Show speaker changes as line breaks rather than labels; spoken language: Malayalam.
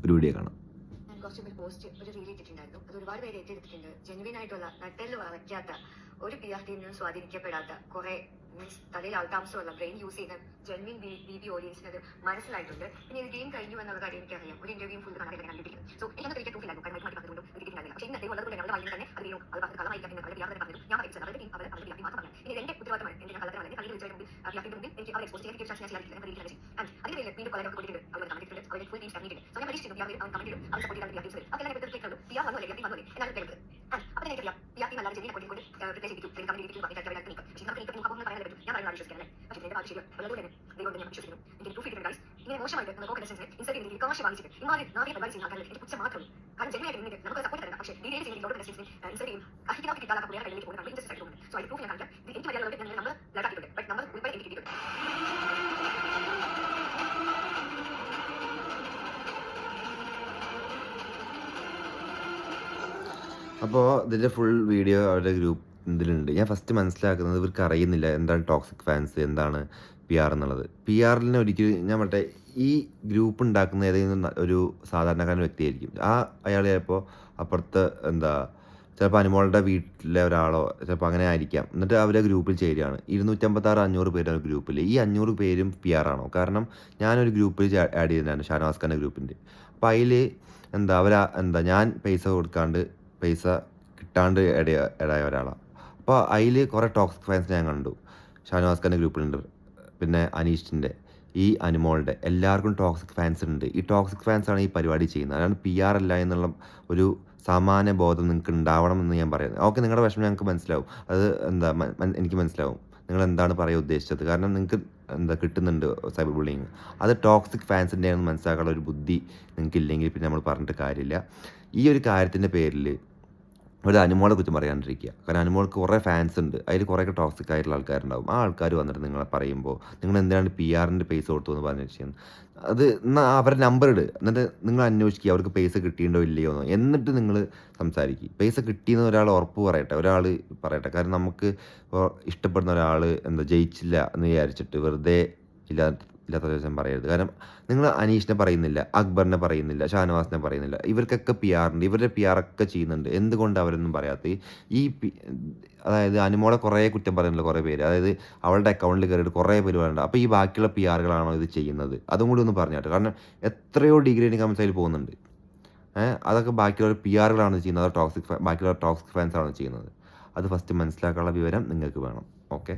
ഒരു വീഡിയോ കാണാം.
കുറച്ച് പോസ്റ്റ് ഒരു റീൽ ഇട്ടിട്ടുണ്ടായിരുന്നു. അത് ഒരുപാട് പേര് ഏറ്റെടുത്തിട്ടുണ്ട്. ജെന്യുവിൻ ആയിട്ടുള്ള നട്ടെല്ല് വളയ്ക്കാത്ത ഒരു PR ടീമിൽ നിന്നും സ്വാധീനിക്കപ്പെടാത്ത കുറെ മീൻസ് തലയിൽ ആൾതാമസമുള്ള ബ്രെയിൻ യൂസ് ചെയ്യുന്ന ജെന്യുവിൻ BB ഓഡിയൻസിന് അത് മനസ്സിലായിട്ടുണ്ട്. പിന്നെ ഇത് ഗെയിം കഴിഞ്ഞു എന്നുള്ള കാര്യം എനിക്കറിയാം. ഒരു ഇന്റർവ്യൂ ഫുൾ കാണാൻ കണ്ടിരിക്കുന്നത്. സോ എനിക്കത് വലിയ പ്രൂഫ് ഇല്ലായിരുന്നു. കാരണം പറഞ്ഞുകൊണ്ട് ഇത് കിട്ടിയിട്ടില്ല. പക്ഷേ ഇന്നത്തെ ഉള്ളത് കൊണ്ട് ഞങ്ങളുടെ വായിൽ തന്നെ അത് വീണു. അത് പറഞ്ഞ് കളമായിരിക്കാം എന്ന് PR തന്നെ പറഞ്ഞു. ഞാൻ പറയുന്നത് അവരുടെ ടീം അവരുടെ PR മാത്രം പറഞ്ഞു. ഇനി എന്റെ ഉത്തരവാദിത്തമാണ്. എന്റെ ഞാൻ കള്ളത്തരമാണ്. കള്ളിൽ വിളിച്ചതിന് മുമ്പിൽ PR മുമ്പിൽ എനിക്ക് അവരെ എക്സ്പോസ് ചെയ്യാൻ ശേഷം ഞാൻ ചെയ്യാൻ അതിന്റെ പേരിൽ വീണ്ടും കൊലയൊക്കെ കൊടുത്തിട്ടുണ്ട്. അവർ കണ്ടിട്ടുണ്ട്. അവരെ ഫുൾ ടീം കണ്ടിട്ടുണ്ട്. സോ ഞാൻ പരീക്ഷിച്ചു അവർ കണ്ടിട്ട് അവർ സപ്പോർട്ട് ചെയ്യാൻ PR ടീംസ് അതെല്ലാം എടുത്ത് കേൾക്കുള്ളൂ. PR വന്നു അല്ലെങ്കിൽ വന്നു എന്നാണ് കേൾക്കുന്നത്. അപ്പോൾ എനിക്കറിയാം PR ടീം അല്ലാതെ ജെന്യുവിനെ കൊണ്ടിട്ട് പ്രിപ്പയർ ചെയ്തിരിക്കും. കമ്പനി ഇരിക്കും പറഞ്ഞിട്ട് അവർ നിൽക്കും. പക്ഷേ നമുക്ക് നിൽക്കും നമുക്ക് പറയാൻ പറ്റും. ഞാൻ പറയുന്നത് വിശ്വസിക്കാൻ പക്ഷേ എന്റെ ഭാഷയിൽ അതുപോലെ തന്നെ ദൈവം ഞാൻ വിശ്വസിക്കുന്നു. എനിക്ക് പ്രൂഫ് കിട്ടുന്ന ഗൈസ് ഇങ്ങനെ മോശമായിട്ട് നമ്മൾ കോൺഫിഡൻസിനെ ഇൻസൈഡ് ചെയ്യുന്ന കാശ് വാങ്ങിച്ചിട്ട് ഇമാതിരി നാളെ പരിപാടി ചെയ്യുന്ന ആൾക്കാർ എനിക്ക് പുച്ഛം മാത്രമേ കാരണം ജെന്യുവിനായിട്ട് നിന്നിട്ട് നമുക്ക് സപ്പോർട്ട് തരണം. പക്ഷേ ഡീറ്റെയിൽ ചെയ്യുന്ന കോൺഫിഡൻസിനെ ഇൻസൈഡ് ചെയ്യും അഹിക്കാർക്ക് കിട്ടാത്ത പുതിയ കയ്യിലേക്ക് പോകുന്നത് നമ്മൾ ഇൻട്രസ്റ്റ് ആയിട്ട് പോകുന്നത്. സോ അതിന് പ്രൂഫ് ഞാൻ കാണിക്കാം. ഇത് എനിക്ക് മര്യാദ നമ്മൾ ലഡാക്കിയിട്ടുണ്ട്. ബട്ട് നമ്മൾ ഉൾപ്പെടെ എനിക്ക് കിട്ടിയിട്ടുണ്ട്.
അപ്പോൾ ഇതിൻ്റെ ഫുൾ വീഡിയോ അവരുടെ ഗ്രൂപ്പ് ഇതിലുണ്ട്. ഞാൻ ഫസ്റ്റ് മനസ്സിലാക്കുന്നത് ഇവർക്ക് അറിയുന്നില്ല എന്താണ് ടോക്സിക് ഫാൻസ്, എന്താണ് PR എന്നുള്ളത്. PRനെ ഒരിക്കലും ഞാൻ മറ്റേ ഈ ഗ്രൂപ്പ് ഉണ്ടാക്കുന്ന ഏതെങ്കിലും ഒരു സാധാരണക്കാരൻ വ്യക്തിയായിരിക്കും. അയാൾ ചിലപ്പോൾ അപ്പുറത്ത് ചിലപ്പോൾ അനുമോളുടെ വീട്ടിലെ ഒരാളോ ചിലപ്പോൾ അങ്ങനെ ആയിരിക്കാം. എന്നിട്ട് അവരെ ഗ്രൂപ്പിൽ ചേരുകയാണ്. 256-500 പേരാണ് ഗ്രൂപ്പിൽ. ഈ 500 പേരും PR ആണോ? കാരണം ഞാനൊരു ഗ്രൂപ്പിൽ ആഡ് ചെയ്തിട്ടുണ്ടായിരുന്നു, ഷാനവാസ് ഖാൻ്റെ ഗ്രൂപ്പിൻ്റെ. അപ്പോൾ അതിൽ ഞാൻ പൈസ കൊടുക്കാണ്ട് പൈസ കിട്ടാണ്ട് ഇടയായ ഒരാളാണ്. അപ്പോൾ അതിൽ കുറേ ടോക്സിക് ഫാൻസ് ഞാൻ കണ്ടു. ഷാനവാസ് ഖാൻ്റെ ഗ്രൂപ്പിലുണ്ട്, പിന്നെ അനീഷിൻ്റെ, ഈ അനുമോളുടെ എല്ലാവർക്കും ടോക്സിക് ഫാൻസ് ഉണ്ട്. ഈ ടോക്സിക് ഫാൻസാണ് ഈ പരിപാടി ചെയ്യുന്നത്. അതാണ് PR അല്ല എന്നുള്ള ഒരു സമാന ബോധം നിങ്ങൾക്ക് ഉണ്ടാവണം എന്ന് ഞാൻ പറയുന്നത്. ഓക്കെ, നിങ്ങളുടെ വിഷമം ഞങ്ങൾക്ക് മനസ്സിലാവും. അത് എനിക്ക് മനസ്സിലാവും നിങ്ങൾ എന്താണ് പറയാൻ ഉദ്ദേശിച്ചത്. കാരണം നിങ്ങൾക്ക് കിട്ടുന്നുണ്ട് സൈബർ ബുള്ളിങ്. അത് ടോക്സിക് ഫാൻസിൻ്റെ ആണെന്ന് മനസ്സിലാക്കാനുള്ള ഒരു ബുദ്ധി നിങ്ങൾക്ക് ഇല്ലെങ്കിൽ പിന്നെ നമ്മൾ പറഞ്ഞിട്ട് കാര്യമില്ല. ഈ ഒരു കാര്യത്തിൻ്റെ പേരിൽ ഒരു അനുമോളെ കുറിച്ച് പറയാണ്ടിരിക്കുക. കാരണം അനുമോൾക്ക് കുറേ ഫാൻസ് ഉണ്ട്. അതിൽ കുറേയൊക്കെ ടോക്സിക് ആയിട്ടുള്ള ആൾക്കാരുണ്ടാവും. ആ ആൾക്കാർ വന്നിട്ട് നിങ്ങളെ പറയുമ്പോൾ നിങ്ങൾ എന്തിനാണ് PRൻ്റെ പൈസ കൊടുത്തു എന്ന് പറഞ്ഞു ചെയ്യുന്നത്. അത് എന്നാൽ അവരുടെ നമ്പർ ഇട്, എന്നിട്ട് നിങ്ങൾ അന്വേഷിക്കുക അവർക്ക് പൈസ കിട്ടിയിട്ടുണ്ടോ ഇല്ലയോ എന്ന്. എന്നിട്ട് നിങ്ങൾ സംസാരിക്കുക. പൈസ കിട്ടിയെന്ന് ഒരാൾ ഉറപ്പ് പറയട്ടെ, ഒരാൾ പറയട്ടെ. കാരണം നമുക്ക് ഇഷ്ടപ്പെടുന്ന ഒരാൾ ജയിച്ചില്ല എന്ന് വിചാരിച്ചിട്ട് വെറുതെ ഇല്ലാത്ത ദിവസം പറയരുത്. കാരണം നിങ്ങൾ അനീഷിനെ പറയുന്നില്ല, അക്ബറിനെ പറയുന്നില്ല, ഷാനവാസിനെ പറയുന്നില്ല. ഇവർക്കൊക്കെ PR ഉണ്ട്, ഇവരുടെ PR ഒക്കെ ചെയ്യുന്നുണ്ട്. എന്തുകൊണ്ട് അവരൊന്നും പറയാത്ത അതായത് അനുമോളെ കുറേ കുറ്റം പറയുന്നില്ല കുറേ പേര്. അതായത് അവളുടെ അക്കൗണ്ടിൽ കയറിയിട്ട് കുറേ പേര് പറയുന്നുണ്ട്. അപ്പോൾ ഈ ബാക്കിയുള്ള PRകളാണോ ഇത് ചെയ്യുന്നത്? അതും കൂടി ഒന്ന് പറഞ്ഞാട്ട്. കാരണം എത്രയോ ഡിഗ്രി കമൻസിൽ പോകുന്നുണ്ട്. അതൊക്കെ ബാക്കിയുള്ള PRകളാണ് ചെയ്യുന്നത്, അത് ബാക്കിയുള്ള ടോക്സിക് ഫാൻസാണ് ചെയ്യുന്നത്. അത് ഫസ്റ്റ് മനസ്സിലാക്കാനുള്ള വിവരം നിങ്ങൾക്ക് വേണം. ഓക്കെ.